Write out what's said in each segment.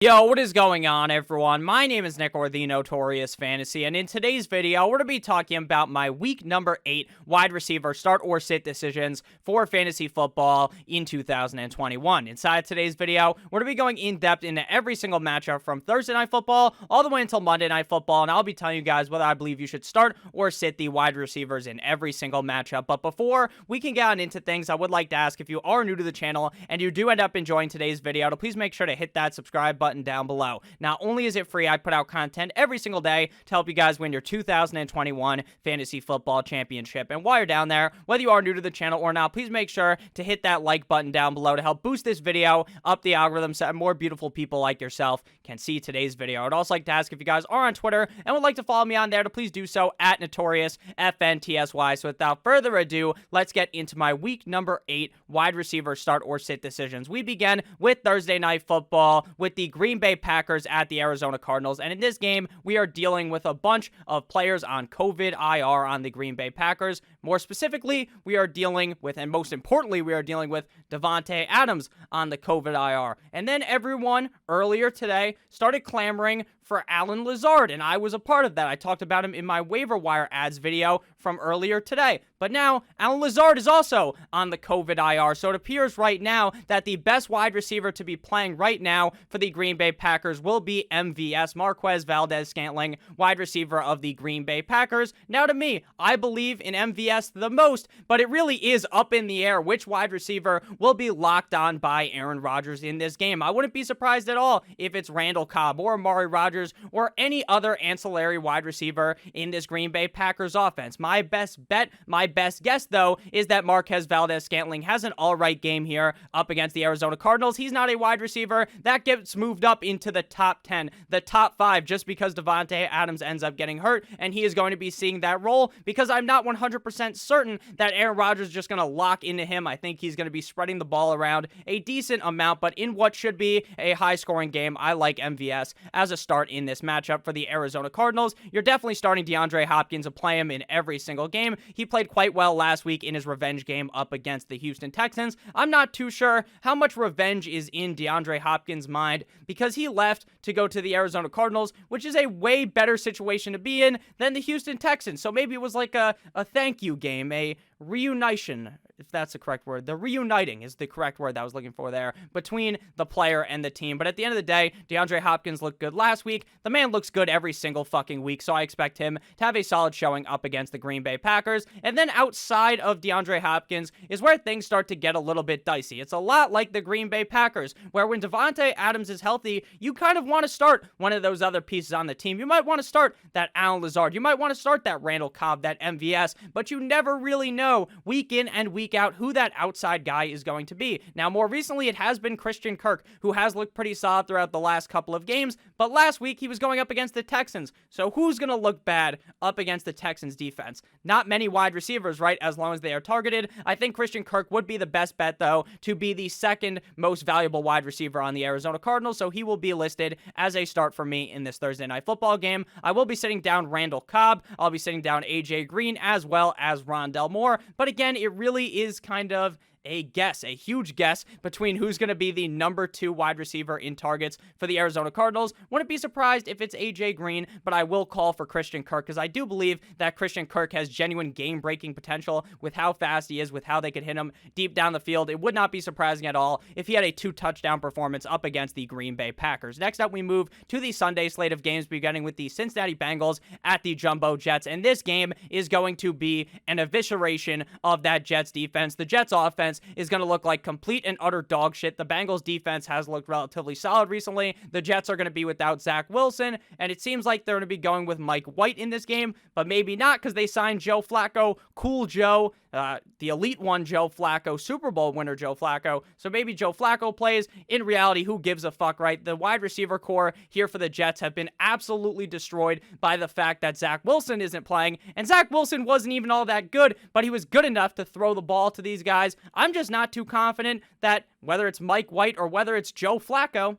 Yo, what is going on, everyone? My name is Nick, or the Notorious Fantasy, and in today's video, we're going to be talking about my week number 8 wide receiver start or sit decisions for fantasy football in 2021. Inside today's video, we're going to be going in depth into every single matchup from Thursday Night Football all the way until Monday Night Football, and I'll be telling you guys whether I believe you should start or sit the wide receivers in every single matchup. But before we can get on into things, I would like to ask, if you are new to the channel and you do end up enjoying today's video, to please make sure to hit that subscribe button down below. Not only is it free, I put out content every single day to help you guys win your 2021 Fantasy Football Championship. And while you're down there, whether you are new to the channel or not, please make sure to hit that like button down below to help boost this video up the algorithm so that more beautiful people like yourself can see today's video. I'd also like to ask if you guys are on Twitter and would like to follow me on there to please do so at NotoriousFNTSY. So without further ado, let's get into my week number 8 wide receiver start or sit decisions. We begin with Thursday Night Football with the Green Bay Packers at the Arizona Cardinals, and in this game, we are dealing with a bunch of players on COVID IR on the Green Bay Packers. More specifically, we are dealing with, and most importantly, we are dealing with Davante Adams on the COVID IR. And then everyone earlier today started clamoring for Allen Lazard, and I was a part of that. I talked about him in my waiver wire ads video from earlier today. But now, Allen Lazard is also on the COVID IR, so it appears right now that the best wide receiver to be playing right now for the Green Bay Packers will be MVS, Marquez Valdes-Scantling, wide receiver of the Green Bay Packers. Now to me, I believe in MVS the most, but it really is up in the air which wide receiver will be locked on by Aaron Rodgers in this game. I wouldn't be surprised at all if it's Randall Cobb or Amari Rodgers or any other ancillary wide receiver in this Green Bay Packers offense. My best bet, my best guess, though, is that Marquez Valdes-Scantling has an all-right game here up against the Arizona Cardinals. He's not a wide receiver that gets moved up into the top 10, the top 5, just because Davante Adams ends up getting hurt, and he is going to be seeing that role because I'm not 100% certain that Aaron Rodgers is just going to lock into him. I think he's going to be spreading the ball around a decent amount, but in what should be a high-scoring game, I like MVS as a start in this matchup for the Arizona Cardinals. You're definitely starting DeAndre Hopkins to play him in every single game. He played quite well last week in his revenge game up against the Houston Texans. I'm not too sure how much revenge is in DeAndre Hopkins' mind because he left to go to the Arizona Cardinals, which is a way better situation to be in than the Houston Texans. So maybe it was like a thank you game, a reunition, if that's the correct word. The reuniting is the correct word that I was looking for there between the player and the team. But at the end of the day, DeAndre Hopkins looked good last week. The man looks good every single fucking week, so I expect him to have a solid showing up against the Green Bay Packers. And then outside of DeAndre Hopkins is where things start to get a little bit dicey. It's a lot like the Green Bay Packers, where when Davante Adams is healthy, you kind of want to start one of those other pieces on the team. You might want to start that Allen Lazard. You might want to start that Randall Cobb, that MVS, but you never really know week in and week out who that outside guy is going to be. Now, more recently, it has been Christian Kirk, who has looked pretty solid throughout the last couple of games, but last week he was going up against the Texans. So who's going to look bad up against the Texans defense? Not many wide receivers, right, as long as they are targeted. I think Christian Kirk would be the best bet, though, to be the second most valuable wide receiver on the Arizona Cardinals, so he will be listed as a start for me in this Thursday Night Football game. I will be sitting down Randall Cobb. I'll be sitting down A.J. Green as well as Rondell Moore. But again, it really is kind of a guess, a huge guess between who's going to be the number 2 wide receiver in targets for the Arizona Cardinals. Wouldn't be surprised if it's A.J. Green, but I will call for Christian Kirk because I do believe that Christian Kirk has genuine game-breaking potential with how fast he is, with how they could hit him deep down the field. It would not be surprising at all if he had a 2-touchdown performance up against the Green Bay Packers. Next up, we move to the Sunday slate of games, beginning with the Cincinnati Bengals at the Jumbo Jets, and this game is going to be an evisceration of that Jets defense. The Jets offense is going to look like complete and utter dog shit. The Bengals defense has looked relatively solid recently. The Jets are going to be without Zach Wilson, and it seems like they're going to be going with Mike White in this game, but maybe not because they signed Joe Flacco, Cool Joe, the elite one Joe Flacco, Super Bowl winner Joe Flacco. So maybe Joe Flacco plays. In reality, who gives a fuck, right? The wide receiver core here for the Jets have been absolutely destroyed by the fact that Zach Wilson isn't playing, and Zach Wilson wasn't even all that good, but he was good enough to throw the ball to these guys. I'm just not too confident that whether it's Mike White or whether it's Joe Flacco,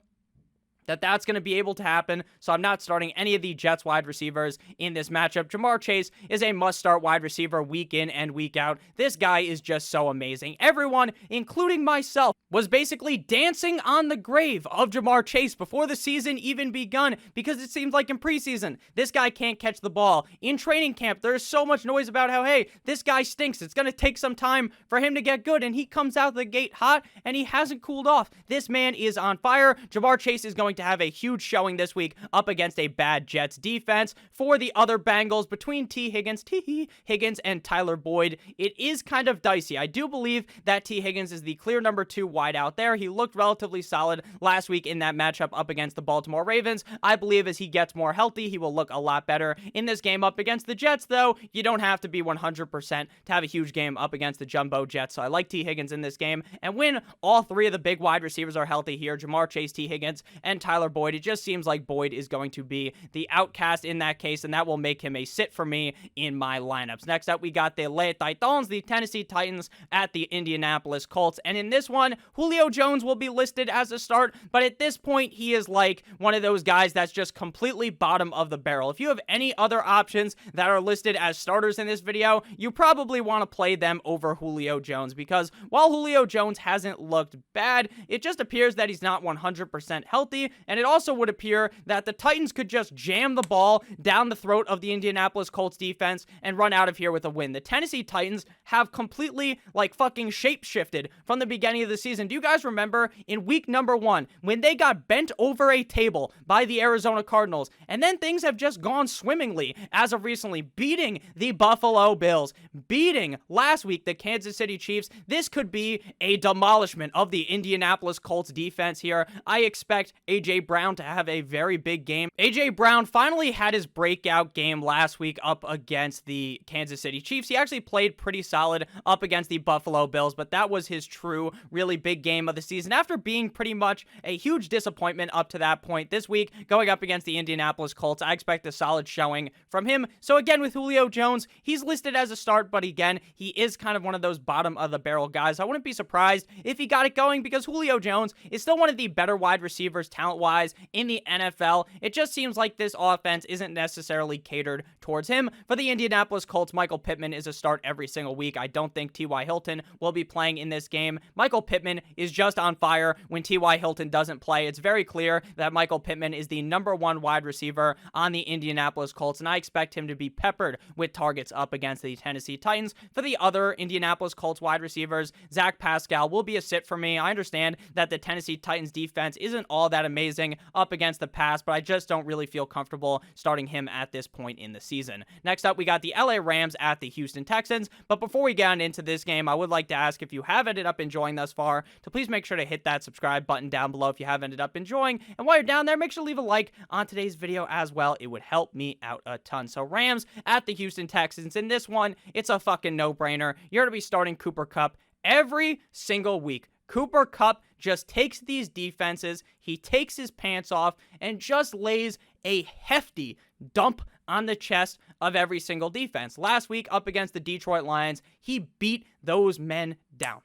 that's going to be able to happen, so I'm not starting any of the Jets wide receivers in this matchup. Ja'Marr Chase is a must-start wide receiver week in and week out. This guy is just so amazing. Everyone, including myself, was basically dancing on the grave of Ja'Marr Chase before the season even begun, because it seems like in preseason, this guy can't catch the ball. In training camp, there's so much noise about how, hey, this guy stinks. It's going to take some time for him to get good, and he comes out the gate hot, and he hasn't cooled off. This man is on fire. Ja'Marr Chase is going to have a huge showing this week up against a bad Jets defense. For the other Bengals, between T. Higgins and Tyler Boyd, it is kind of dicey. I do believe that T. Higgins is the clear number 2 wide out there. He looked relatively solid last week in that matchup up against the Baltimore Ravens. I believe as he gets more healthy, he will look a lot better in this game up against the Jets, though. You don't have to be 100% to have a huge game up against the Jumbo Jets, so I like T. Higgins in this game. And when all 3 of the big wide receivers are healthy here, Ja'Marr Chase, T. Higgins, and Tyler Boyd, it just seems like Boyd is going to be the outcast in that case, and that will make him a sit for me in my lineups. Next up, we got the Titans, the Tennessee Titans at the Indianapolis Colts, and in this one, Julio Jones will be listed as a start, but at this point, he is like one of those guys that's just completely bottom of the barrel. If you have any other options that are listed as starters in this video, you probably want to play them over Julio Jones, because while Julio Jones hasn't looked bad, it just appears that he's not 100% healthy, and it also would appear that the Titans could just jam the ball down the throat of the Indianapolis Colts defense and run out of here with a win. The Tennessee Titans have completely, like, fucking shape-shifted from the beginning of the season. Do you guys remember in week number 1 when they got bent over a table by the Arizona Cardinals, and then things have just gone swimmingly as of recently, beating the Buffalo Bills, beating last week the Kansas City Chiefs? This could be a demolishment of the Indianapolis Colts defense here. I expect A.J. Brown to have a very big game. A.J. Brown finally had his breakout game last week up against the Kansas City Chiefs. He actually played pretty solid up against the Buffalo Bills, but that was his true, really big game of the season after being pretty much a huge disappointment up to that point. This week, going up against the Indianapolis Colts, I expect a solid showing from him. So again, with Julio Jones, he's listed as a start, but again, he is kind of one of those bottom of the barrel guys. I wouldn't be surprised if he got it going, because Julio Jones is still one of the better wide receivers talent-wise in the NFL. It just seems like this offense isn't necessarily catered towards him. For the Indianapolis Colts, Michael Pittman is a start every single week. I don't think T.Y. Hilton will be playing in this game. Michael Pittman is just on fire when T.Y. Hilton doesn't play. It's very clear that Michael Pittman is the number 1 wide receiver on the Indianapolis Colts, and I expect him to be peppered with targets up against the Tennessee Titans. For the other Indianapolis Colts wide receivers, Zach Pascal will be a sit for me. I understand that the Tennessee Titans defense isn't all that amazing up against the pass, but I just don't really feel comfortable starting him at this point in the season. Next up, we got the LA Rams at the Houston Texans, but before we get into this game, I would like to ask, if you have ended up enjoying thus far, to please make sure to hit that subscribe button down below if you have ended up enjoying, and while you're down there, make sure to leave a like on today's video as well. It would help me out a ton. So Rams at the Houston Texans. In this one, it's a fucking no-brainer. You're going to be starting Cooper Kupp every single week. Cooper Kupp just takes these defenses, he takes his pants off, and just lays a hefty dump on the chest of every single defense. Last week, up against the Detroit Lions, he beat those men down.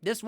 It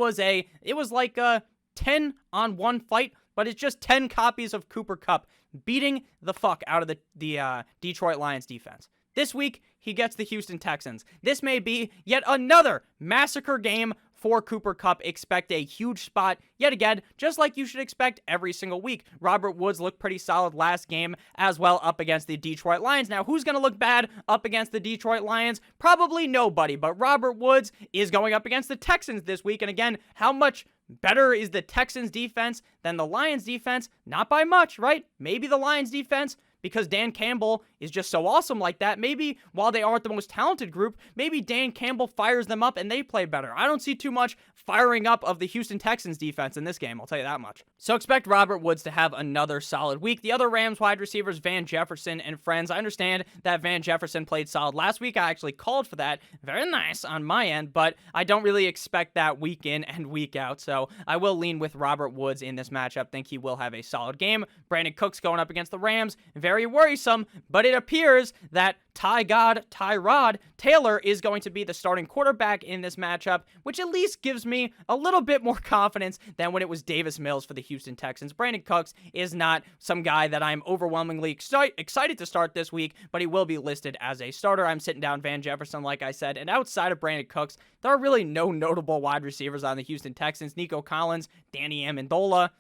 was like a 10-on-1 fight, but it's just 10 copies of Cooper Kupp beating the fuck out of the Detroit Lions defense. This week, he gets the Houston Texans. This may be yet another massacre game for Cooper Kupp. Expect a huge spot yet again, just like you should expect every single week. Robert Woods looked pretty solid last game as well up against the Detroit Lions. Now, who's going to look bad up against the Detroit Lions? Probably nobody, but Robert Woods is going up against the Texans this week. And again, how much better is the Texans defense than the Lions defense? Not by much, right? Maybe the Lions defense, because Dan Campbell is just so awesome like that. Maybe while they aren't the most talented group, maybe Dan Campbell fires them up and they play better. I don't see too much firing up of the Houston Texans defense in this game, I'll tell you that much. So expect Robert Woods to have another solid week. The other Rams wide receivers, Van Jefferson and friends. I understand that Van Jefferson played solid last week. I actually called for that. Very nice on my end, but I don't really expect that week in and week out. So I will lean with Robert Woods in this matchup. Think he will have a solid game. Brandon Cooks going up against the Rams. Very very worrisome, but it appears that Tyrod Taylor is going to be the starting quarterback in this matchup, which at least gives me a little bit more confidence than when it was Davis Mills for the Houston Texans. Brandon Cooks is not some guy that I'm overwhelmingly excited to start this week, but he will be listed as a starter. I'm sitting down Van Jefferson, like I said, and outside of Brandon Cooks, there are really no notable wide receivers on the Houston Texans. Nico Collins, Danny Amendola.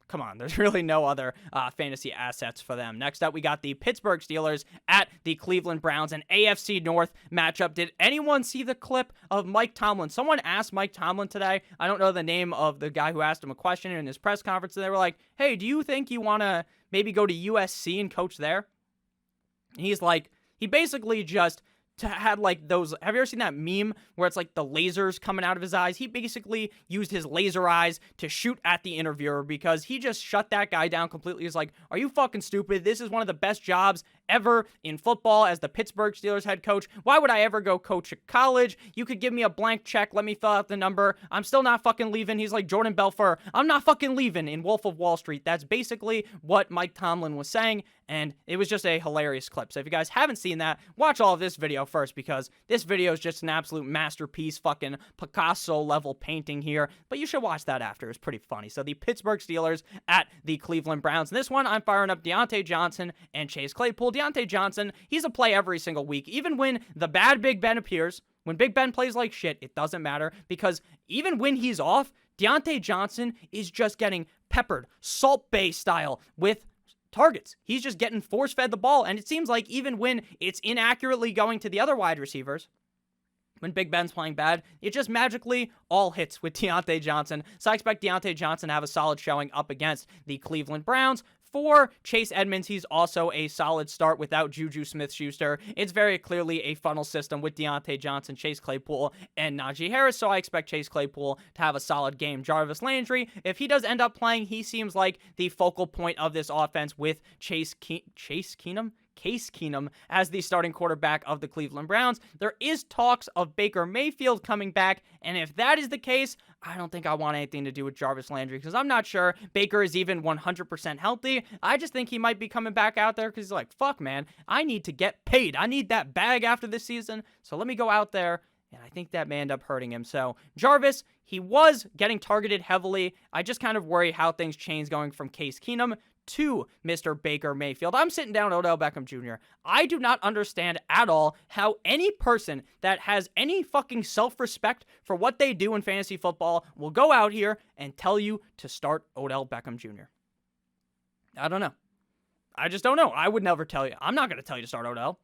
Come on, there's really no other fantasy assets for them. Next up, we got the Pittsburgh Steelers at the Cleveland Browns, an AFC North matchup. Did anyone see the clip of Mike Tomlin? Someone asked Mike Tomlin today. I don't know the name of the guy who asked him a question in his press conference, and they were like, hey, do you think you want to maybe go to USC and coach there? And he's like, he basically just had like those, have you ever seen that meme where it's like the lasers coming out of his eyes? He basically used his laser eyes to shoot at the interviewer because he just shut that guy down completely. He's like, are you fucking stupid? This is one of the best jobs ever in football as the Pittsburgh Steelers head coach. Why would I ever go coach at college? You could give me a blank check. Let me fill out the number. I'm still not fucking leaving. He's like Jordan Belfort. I'm not fucking leaving in Wolf of Wall Street. That's basically what Mike Tomlin was saying, and it was just a hilarious clip. So if you guys haven't seen that, watch all of this video first, because this video is just an absolute masterpiece, fucking Picasso level painting here, but you should watch that after. It's pretty funny. So the Pittsburgh Steelers at the Cleveland Browns. This one, I'm firing up Deontay Johnson and Chase Claypool. Deontay Johnson, he's a play every single week. Even when the bad Big Ben appears, when Big Ben plays like shit, it doesn't matter, because even when he's off, Deontay Johnson is just getting peppered, Salt Bay style, with targets. He's just getting force-fed the ball, and it seems like even when it's inaccurately going to the other wide receivers, when Big Ben's playing bad, it just magically all hits with Deontay Johnson. So I expect Deontay Johnson to have a solid showing up against the Cleveland Browns. For Chase Edmonds, he's also a solid start without Juju Smith-Schuster. It's very clearly a funnel system with Deontay Johnson, Chase Claypool, and Najee Harris, so I expect Chase Claypool to have a solid game. Jarvis Landry, if he does end up playing, he seems like the focal point of this offense with Case Keenum as the starting quarterback of the Cleveland Browns. There is talks of Baker Mayfield coming back, and if that is the case, I don't think I want anything to do with Jarvis Landry, because I'm not sure Baker is even 100% healthy. I just think he might be coming back out there because he's like, fuck, man, I need to get paid. I need that bag after this season, so let me go out there. And I think that may end up hurting him. So Jarvis, he was getting targeted heavily. I just kind of worry how things change going from Case Keenum to Mr. Baker Mayfield. I'm sitting down Odell Beckham Jr. I do not understand at all how any person that has any fucking self-respect for what they do in fantasy football will go out here and tell you to start Odell Beckham Jr. I don't know. I just don't know. I would never tell you. I'm not going to tell you to start Odell.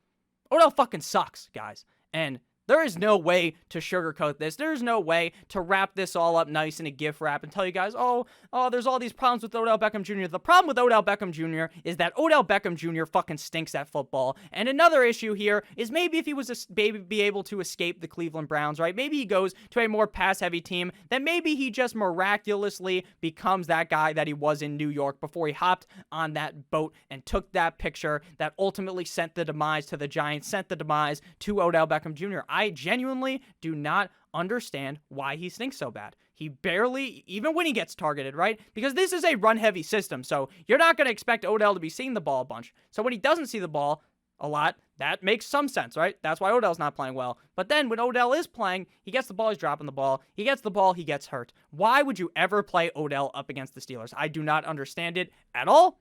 Odell fucking sucks, guys. And there is no way to sugarcoat this. There's no way to wrap this all up nice in a gift wrap and tell you guys, oh, there's all these problems with Odell Beckham Jr. The problem with Odell Beckham Jr. is that Odell Beckham Jr. fucking stinks at football. And another issue here is maybe if he was be able to escape the Cleveland Browns, right? Maybe he goes to a more pass-heavy team, then maybe he just miraculously becomes that guy that he was in New York before he hopped on that boat and took that picture that ultimately sent the demise to the Giants, sent the demise to Odell Beckham Jr. I genuinely do not understand why he stinks so bad. He barely, even when he gets targeted, right? Because this is a run-heavy system, so you're not going to expect Odell to be seeing the ball a bunch. So when he doesn't see the ball a lot, that makes some sense, right? That's why Odell's not playing well. But then when Odell is playing, he gets the ball, he's dropping the ball. He gets the ball, he gets hurt. Why would you ever play Odell up against the Steelers? I do not understand it at all.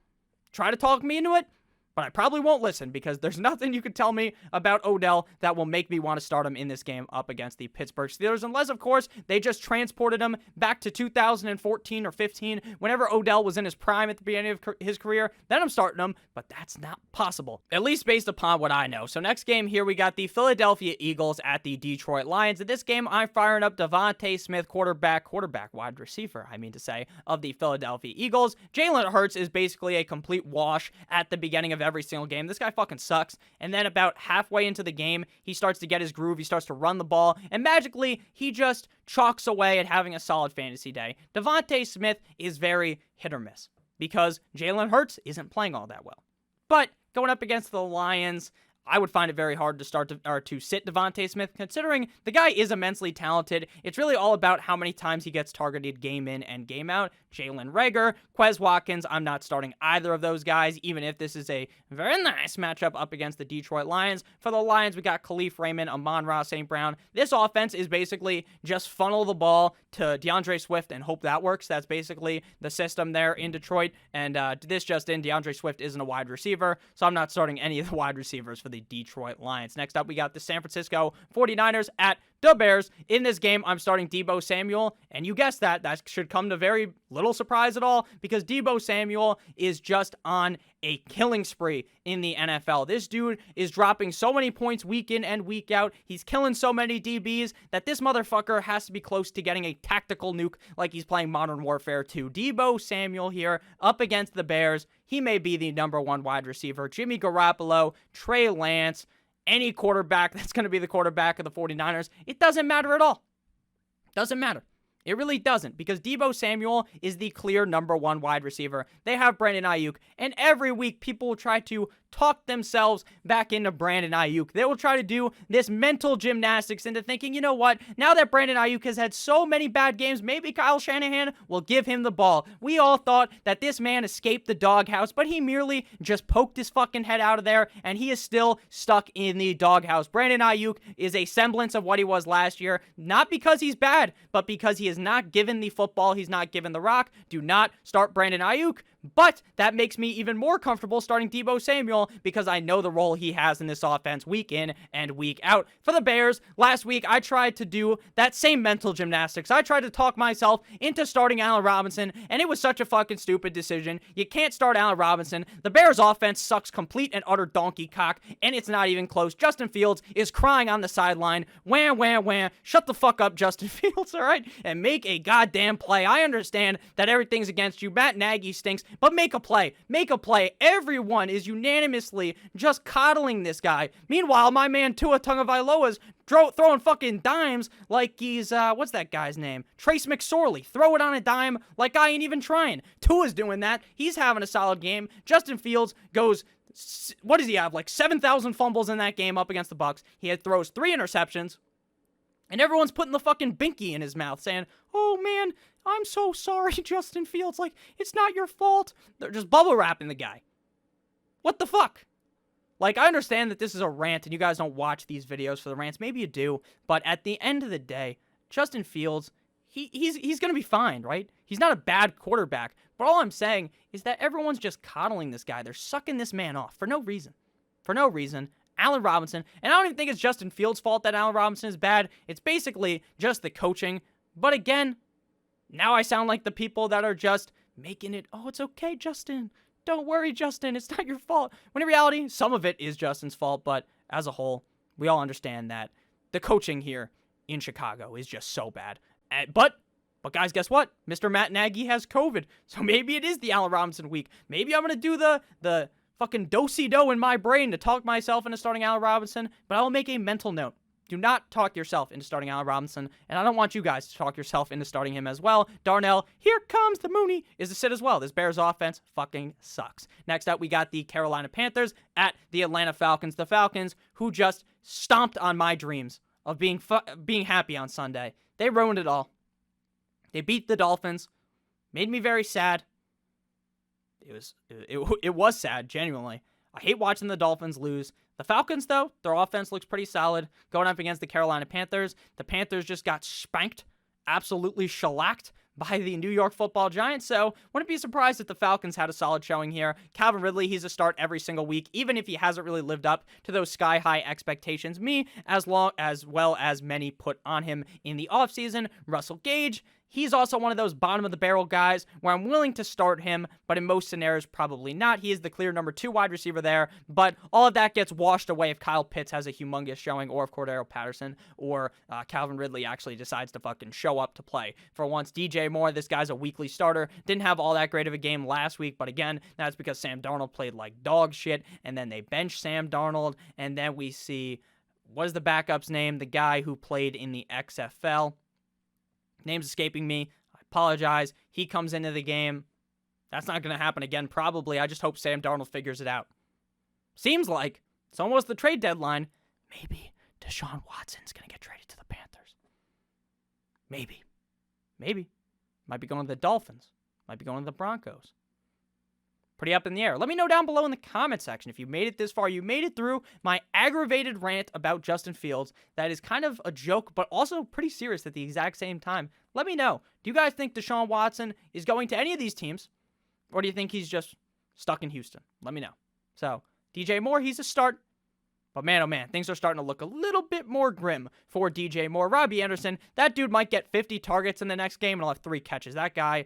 Try to talk me into it, but I probably won't listen, because there's nothing you can tell me about Odell that will make me want to start him in this game up against the Pittsburgh Steelers, unless, of course, they just transported him back to 2014 or 15, whenever Odell was in his prime at the beginning of his career. Then I'm starting him, but that's not possible, at least based upon what I know. So next game here, we got the Philadelphia Eagles at the Detroit Lions. In this game, I'm firing up Devontae Smith, quarterback, wide receiver, I mean to say, of the Philadelphia Eagles. Jalen Hurts is basically a complete wash at the beginning of every single game. This guy fucking sucks. And then about halfway into the game, he starts to get his groove. He starts to run the ball. And magically, he just chalks away at having a solid fantasy day. Devontae Smith is very hit or miss, because Jalen Hurts isn't playing all that well. But going up against the Lions, I would find it very hard to to sit Devontae Smith, considering the guy is immensely talented. It's really all about how many times he gets targeted game in and game out. Jalen Reagor, Quez Watkins, I'm not starting either of those guys, even if this is a very nice matchup up against the Detroit Lions. For the Lions, we got Khalif Raymond, Amon-Ra St. Brown. This offense is basically just funnel the ball to DeAndre Swift and hope that works. That's basically the system there in Detroit. And this just in, DeAndre Swift isn't a wide receiver, so I'm not starting any of the wide receivers for the Detroit Lions. Next up, we got the San Francisco 49ers at the Bears. In this game, I'm starting Deebo Samuel, and you guessed that. That should come to very little surprise at all, because Deebo Samuel is just on a killing spree in the NFL. This dude is dropping so many points week in and week out. He's killing so many DBs that this motherfucker has to be close to getting a tactical nuke like he's playing Modern Warfare 2. Deebo Samuel here up against the Bears. He may be the number one wide receiver. Jimmy Garoppolo, Trey Lance, any quarterback that's going to be the quarterback of the 49ers, it doesn't matter at all. Doesn't matter. It really doesn't, because Deebo Samuel is the clear number one wide receiver. They have Brandon Ayuk, and every week people will try to talk themselves back into Brandon Ayuk. They will try to do this mental gymnastics into thinking, you know what, now that Brandon Ayuk has had so many bad games, maybe Kyle Shanahan will give him the ball. We all thought that this man escaped the doghouse, but he merely just poked his fucking head out of there, and he is still stuck in the doghouse. Brandon Ayuk is a semblance of what he was last year, not because he's bad, but because he is not given the football, he's not given the rock. Do not start Brandon Ayuk. But that makes me even more comfortable starting Deebo Samuel, because I know the role he has in this offense week in and week out. For the Bears, last week I tried to do that same mental gymnastics. I tried to talk myself into starting Allen Robinson, and it was such a fucking stupid decision. You can't start Allen Robinson. The Bears offense sucks complete and utter donkey cock, and it's not even close. Justin Fields is crying on the sideline. Wham, wham, wham. Shut the fuck up, Justin Fields, all right? And make a goddamn play. I understand that everything's against you. Matt Nagy stinks. But make a play. Make a play. Everyone is unanimously just coddling this guy. Meanwhile, my man Tua Tagovailoa's throwing fucking dimes like he's, what's that guy's name? Trace McSorley. Throw it on a dime like I ain't even trying. Tua's doing that. He's having a solid game. Justin Fields goes, what does he have? Like 7,000 fumbles in that game up against the Bucs. He throws 3 interceptions. And everyone's putting the fucking binky in his mouth saying, oh man, I'm so sorry, Justin Fields. Like, it's not your fault. They're just bubble wrapping the guy. What the fuck? Like, I understand that this is a rant and you guys don't watch these videos for the rants. Maybe you do. But at the end of the day, Justin Fields, he's going to be fine, right? He's not a bad quarterback. But all I'm saying is that everyone's just coddling this guy. They're sucking this man off for no reason. For no reason. Allen Robinson, and I don't even think it's Justin Fields' fault that Allen Robinson is bad. It's basically just the coaching. But again, now I sound like the people that are just making it, oh, it's okay, Justin. Don't worry, Justin. It's not your fault. When in reality, some of it is Justin's fault, but as a whole, we all understand that the coaching here in Chicago is just so bad. But guys, guess what? Mr. Matt Nagy has COVID, so maybe it is the Allen Robinson week. Maybe I'm going to do the fucking do-si-do in my brain to talk myself into starting Allen Robinson, but I will make a mental note. Do not talk yourself into starting Allen Robinson, and I don't want you guys to talk yourself into starting him as well. Darnell, here comes the Mooney, is a sit as well. This Bears offense fucking sucks. Next up, we got the Carolina Panthers at the Atlanta Falcons. The Falcons, who just stomped on my dreams of being happy on Sunday. They ruined it all. They beat the Dolphins. Made me very sad. It was sad, genuinely. I hate watching the Dolphins lose. The Falcons, though, their offense looks pretty solid. Going up against the Carolina Panthers. The Panthers just got spanked, absolutely shellacked by the New York Football Giants, so wouldn't be surprised if the Falcons had a solid showing here. Calvin Ridley, he's a start every single week, even if he hasn't really lived up to those sky-high expectations as well as many put on him in the offseason. Russell Gage, he's also one of those bottom-of-the-barrel guys where I'm willing to start him, but in most scenarios, probably not. He is the clear number 2 wide receiver there, but all of that gets washed away if Kyle Pitts has a humongous showing, or if Cordero Patterson or Calvin Ridley actually decides to fucking show up to play. For once, DJ Moore, this guy's a weekly starter. Didn't have all that great of a game last week, but again, that's because Sam Darnold played like dog shit, and then they bench Sam Darnold, and then we see, what is the backup's name? The guy who played in the XFL. Name's escaping me. I apologize. He comes into the game. That's not going to happen again, probably. I just hope Sam Darnold figures it out. Seems like It's almost the trade deadline. Maybe Deshaun Watson's going to get traded to the Panthers. Maybe. Might be going to the Dolphins. Might be going to the Broncos. Pretty up in the air. Let me know down below in the comment section if you made it this far. You made it through my aggravated rant about Justin Fields. That is kind of a joke, but also pretty serious at the exact same time. Let me know. Do you guys think Deshaun Watson is going to any of these teams? Or do you think he's just stuck in Houston? Let me know. So, DJ Moore, he's a start. But man, oh man, things are starting to look a little bit more grim for DJ Moore. Robbie Anderson, that dude might get 50 targets in the next game and he'll have 3 catches. That guy,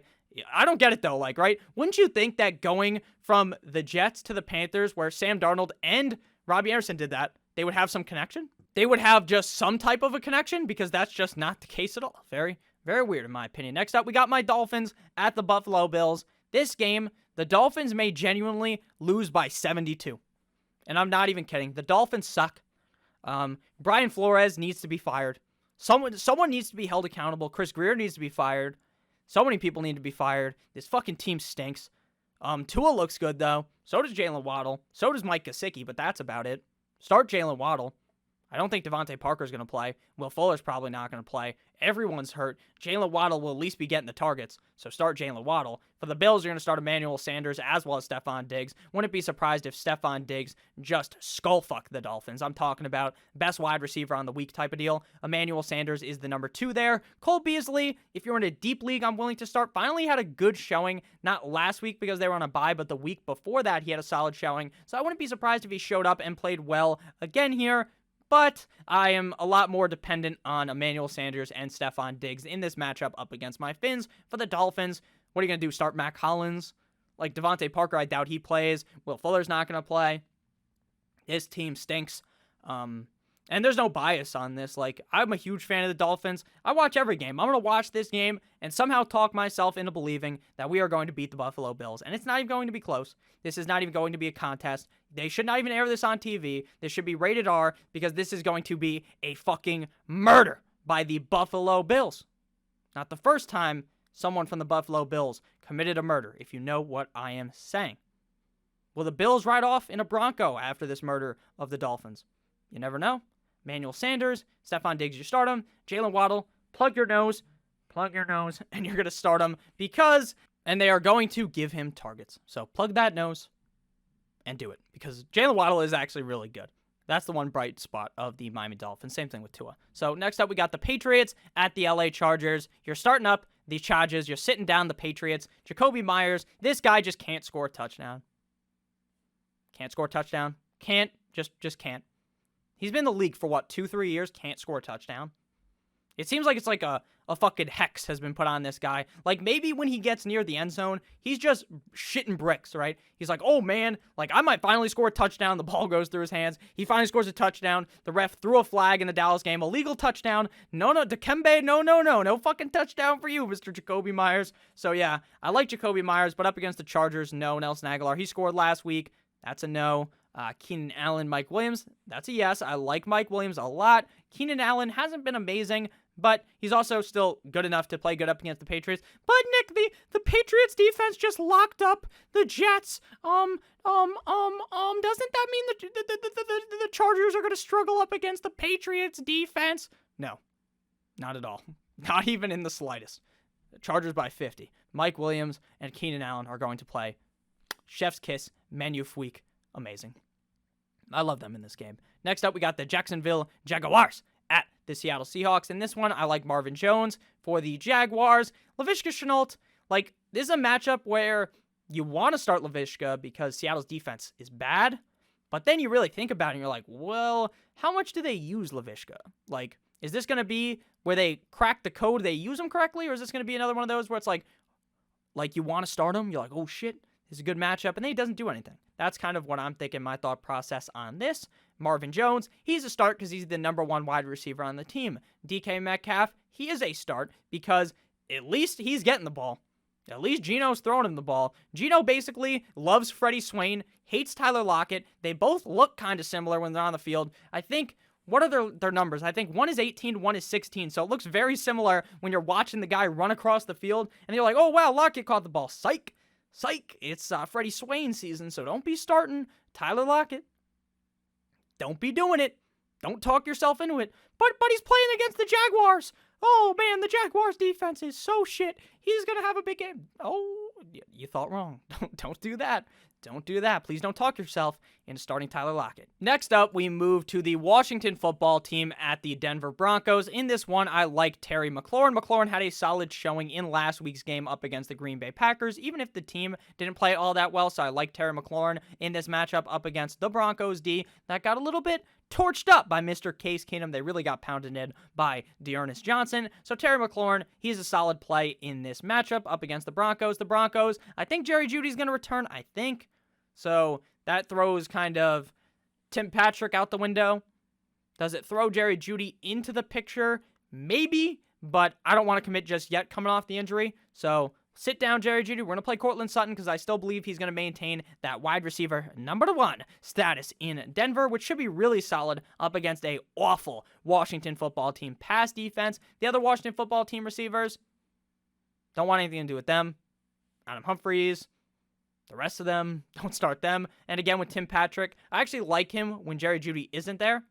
I don't get it though, like, right? Wouldn't you think that going from the Jets to the Panthers, where Sam Darnold and Robbie Anderson did that, they would have some connection? They would have just some type of a connection, because that's just not the case at all. Very, very weird in my opinion. Next up, we got my Dolphins at the Buffalo Bills. This game, the Dolphins may genuinely lose by 72. And I'm not even kidding. The Dolphins suck. Brian Flores needs to be fired. Someone needs to be held accountable. Chris Greer needs to be fired. So many people need to be fired. This fucking team stinks. Tua looks good, though. So does Jalen Waddle. So does Mike Gesicki, but that's about it. Start Jalen Waddle. I don't think Devontae Parker's going to play. Will Fuller's probably not going to play. Everyone's hurt. Jalen Waddle will at least be getting the targets, so start Jalen Waddle. For the Bills, you're going to start Emmanuel Sanders as well as Stephon Diggs. Wouldn't be surprised if Stephon Diggs just skull-fuck the Dolphins. I'm talking about best wide receiver on the week type of deal. Emmanuel Sanders is the number 2 there. Cole Beasley, if you're in a deep league, I'm willing to start. Finally had a good showing, not last week because they were on a bye, but the week before that he had a solid showing. So I wouldn't be surprised if he showed up and played well again here. But I am a lot more dependent on Emmanuel Sanders and Stephon Diggs in this matchup up against my Fins. For the Dolphins, what are you going to do? Start Matt Collins? Like Devontae Parker, I doubt he plays. Will Fuller's not going to play. This team stinks. And there's no bias on this. Like, I'm a huge fan of the Dolphins. I watch every game. I'm going to watch this game and somehow talk myself into believing that we are going to beat the Buffalo Bills. And it's not even going to be close. This is not even going to be a contest. They should not even air this on TV. This should be rated R, because this is going to be a fucking murder by the Buffalo Bills. Not the first time someone from the Buffalo Bills committed a murder, if you know what I am saying. Will the Bills ride off in a Bronco after this murder of the Dolphins? You never know. Emmanuel Sanders, Stephon Diggs, you start him. Jalen Waddle, plug your nose, and you're going to start him and they are going to give him targets. So plug that nose and do it, because Jalen Waddle is actually really good. That's the one bright spot of the Miami Dolphins. Same thing with Tua. So next up, we got the Patriots at the LA Chargers. You're starting up the Chargers. You're sitting down the Patriots. Jacoby Myers, this guy just can't score a touchdown. Can't score a touchdown. Can't. Just can't. He's been in the league for, 2-3 years? Can't score a touchdown. It seems like it's like a fucking hex has been put on this guy. Like, maybe when he gets near the end zone, he's just shitting bricks, right? He's like, oh, man, like, I might finally score a touchdown. The ball goes through his hands. He finally scores a touchdown. The ref threw a flag in the Dallas game. Illegal touchdown. No, Dikembe, no. No fucking touchdown for you, Mr. Jacoby Myers. So, yeah, I like Jacoby Myers, but up against the Chargers, no. Nelson Aguilar, he scored last week. That's a no. Keenan Allen, Mike Williams, that's a yes. I like Mike Williams a lot. Keenan Allen hasn't been amazing, but he's also still good enough to play good up against the Patriots. But Nick, the Patriots defense just locked up the Jets. Doesn't that mean the Chargers are going to struggle up against the Patriots defense? No, not at all. Not even in the slightest. The Chargers by 50. Mike Williams and Keenan Allen are going to play. Chef's kiss, magnifique, amazing. I love them in this game. Next up, we got the Jacksonville Jaguars at the Seattle Seahawks. In this one, I like Marvin Jones for the Jaguars. Laviska Shenault, like, this is a matchup where you want to start Laviska because Seattle's defense is bad, but then you really think about it and you're like, well, how much do they use Laviska? Like, is this going to be where they crack the code, they use him correctly, or is this going to be another one of those where it's like you want to start him, you're like, oh shit, this is a good matchup, and then he doesn't do anything. That's kind of what I'm thinking, my thought process on this. Marvin Jones, he's a start because he's the number 1 wide receiver on the team. DK Metcalf, he is a start because at least he's getting the ball. At least Geno's throwing him the ball. Geno basically loves Freddie Swain, hates Tyler Lockett. They both look kind of similar when they're on the field. I think, what are their numbers? I think one is 18, one is 16. So it looks very similar when you're watching the guy run across the field, and you're like, oh, wow, Lockett caught the ball. Psych. It's Freddie Swain season, so don't be starting Tyler Lockett. Don't be doing it. Don't talk yourself into it. But he's playing against the Jaguars. Oh, man, the Jaguars defense is so shit. He's going to have a big game. Oh, you thought wrong. Don't do that. Don't do that. Please don't talk yourself into starting Tyler Lockett. Next up, we move to the Washington football team at the Denver Broncos. In this one, I like Terry McLaurin. McLaurin had a solid showing in last week's game up against the Green Bay Packers, even if the team didn't play all that well. So I like Terry McLaurin in this matchup up against the Broncos D that got a little bit torched up by Mr. Case Keenum. They really got pounded in by Dearness Johnson. So Terry McLaurin, he's a solid play in this matchup up against the Broncos. The Broncos, I think Jerry Jeudy's going to return, I think. So that throws kind of Tim Patrick out the window. Does it throw Jerry Jeudy into the picture? Maybe, but I don't want to commit just yet coming off the injury. So sit down, Jerry Jeudy. We're going to play Courtland Sutton because I still believe he's going to maintain that wide receiver number 1 status in Denver, which should be really solid up against a awful Washington football team pass defense. The other Washington football team receivers, don't want anything to do with them. Adam Humphries, the rest of them, don't start them. And again, with Tim Patrick, I actually like him when Jerry Jeudy isn't there.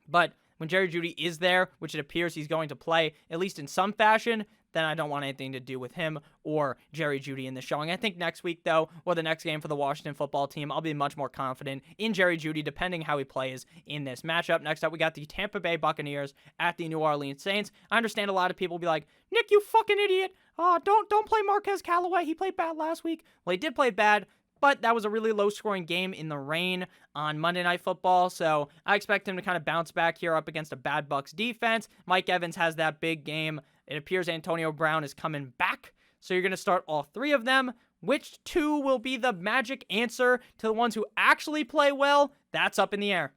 But when Jerry Jeudy is there, which it appears he's going to play, at least in some fashion, then I don't want anything to do with him or Jerry Jeudy in the showing. I think next week, though, or the next game for the Washington football team, I'll be much more confident in Jerry Jeudy, depending how he plays in this matchup. Next up, we got the Tampa Bay Buccaneers at the New Orleans Saints. I understand a lot of people will be like, Nick, you fucking idiot. Don't play Marquez Callaway. He played bad last week. Well, he did play bad, but that was a really low-scoring game in the rain on Monday Night Football, so I expect him to kind of bounce back here up against a bad Bucs defense. Mike Evans has that big game. It appears Antonio Brown is coming back, so you're going to start all 3 of them. Which 2 will be the magic answer to the ones who actually play well? That's up in the air.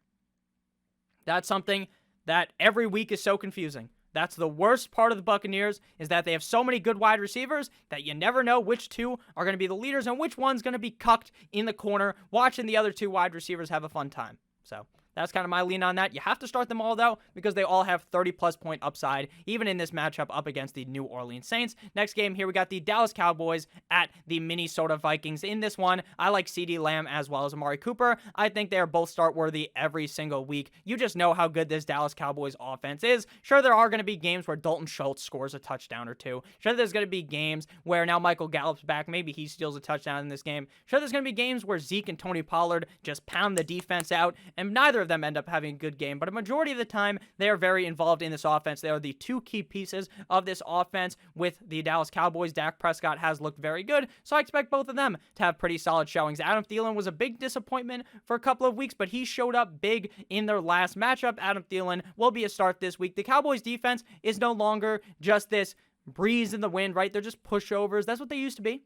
That's something that every week is so confusing. That's the worst part of the Buccaneers, is that they have so many good wide receivers that you never know which 2 are going to be the leaders and which one's going to be cucked in the corner watching the other 2 wide receivers have a fun time. So that's kind of my lean on that. You have to start them all, though, because they all have 30-plus point upside, even in this matchup up against the New Orleans Saints. Next game here, we got the Dallas Cowboys at the Minnesota Vikings. In this one, I like CeeDee Lamb as well as Amari Cooper. I think they are both start-worthy every single week. You just know how good this Dallas Cowboys offense is. Sure, there are going to be games where Dalton Schultz scores a touchdown or 2. Sure, there's going to be games where now Michael Gallup's back. Maybe he steals a touchdown in this game. Sure, there's going to be games where Zeke and Tony Pollard just pound the defense out, and neither of them end up having a good game, but a majority of the time, they are very involved in this offense. They are the 2 key pieces of this offense. With the Dallas Cowboys, Dak Prescott has looked very good, so I expect both of them to have pretty solid showings. Adam Thielen was a big disappointment for a couple of weeks, but he showed up big in their last matchup. Adam Thielen will be a start this week. The Cowboys defense is no longer just this breeze in the wind, right? They're just pushovers. That's what they used to be.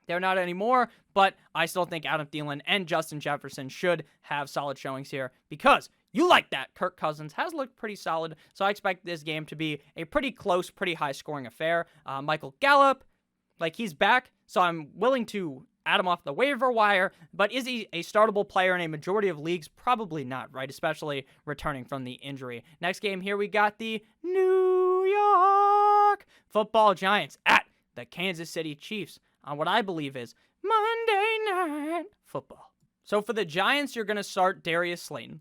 They're not anymore, but I still think Adam Thielen and Justin Jefferson should have solid showings here because you like that. Kirk Cousins has looked pretty solid, so I expect this game to be a pretty close, pretty high-scoring affair. Michael Gallup, he's back, so I'm willing to add him off the waiver wire, but is he a startable player in a majority of leagues? Probably not, right? Especially returning from the injury. Next game here, we got the New York Football Giants at the Kansas City Chiefs on what I believe is Monday Night Football. So for the Giants, you're going to start Darius Slayton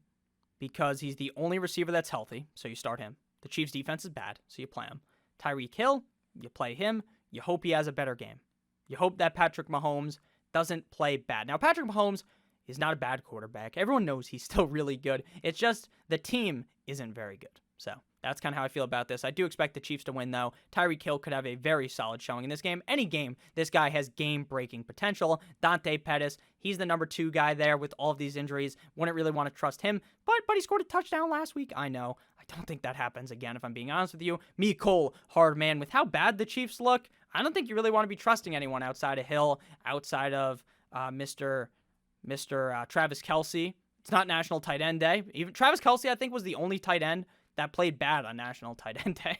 because he's the only receiver that's healthy, so you start him. The Chiefs' defense is bad, so you play him. Tyreek Hill, you play him. You hope he has a better game. You hope that Patrick Mahomes doesn't play bad. Now, Patrick Mahomes is not a bad quarterback. Everyone knows he's still really good. It's just the team isn't very good. So that's kind of how I feel about this. I do expect the Chiefs to win, though. Tyreek Hill could have a very solid showing in this game. Any game, this guy has game-breaking potential. Dante Pettis, he's the number 2 guy there with all of these injuries. Wouldn't really want to trust him, but he scored a touchdown last week. I know. I don't think that happens again, if I'm being honest with you. Mecole Hardman, with how bad the Chiefs look, I don't think you really want to be trusting anyone outside of Hill, outside of Mr. Travis Kelce. It's not National Tight End Day. Even Travis Kelce, I think, was the only tight end that played bad on National Tight End Day.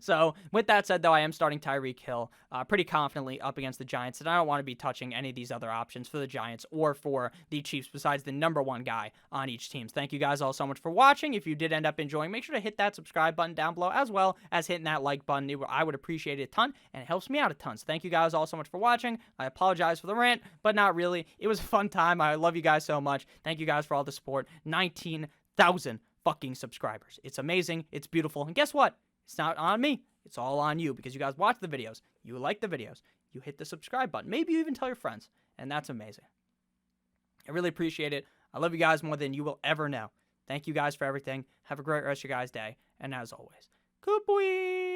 So with that said, though, I am starting Tyreek Hill pretty confidently up against the Giants, and I don't want to be touching any of these other options for the Giants or for the Chiefs besides the number one guy on each team. Thank you guys all so much for watching. If you did end up enjoying, make sure to hit that subscribe button down below, as well as hitting that like button. I would appreciate it a ton, and it helps me out a ton. So thank you guys all so much for watching. I apologize for the rant, but not really. It was a fun time. I love you guys so much. Thank you guys for all the support. 19,000 fucking subscribers. It's amazing. It's beautiful. And guess what? It's not on me. It's all on you, because you guys watch the videos. You like the videos. You hit the subscribe button. Maybe you even tell your friends. And that's amazing. I really appreciate it. I love you guys more than you will ever know. Thank you guys for everything. Have a great rest of your guys' day. And as always, good boy.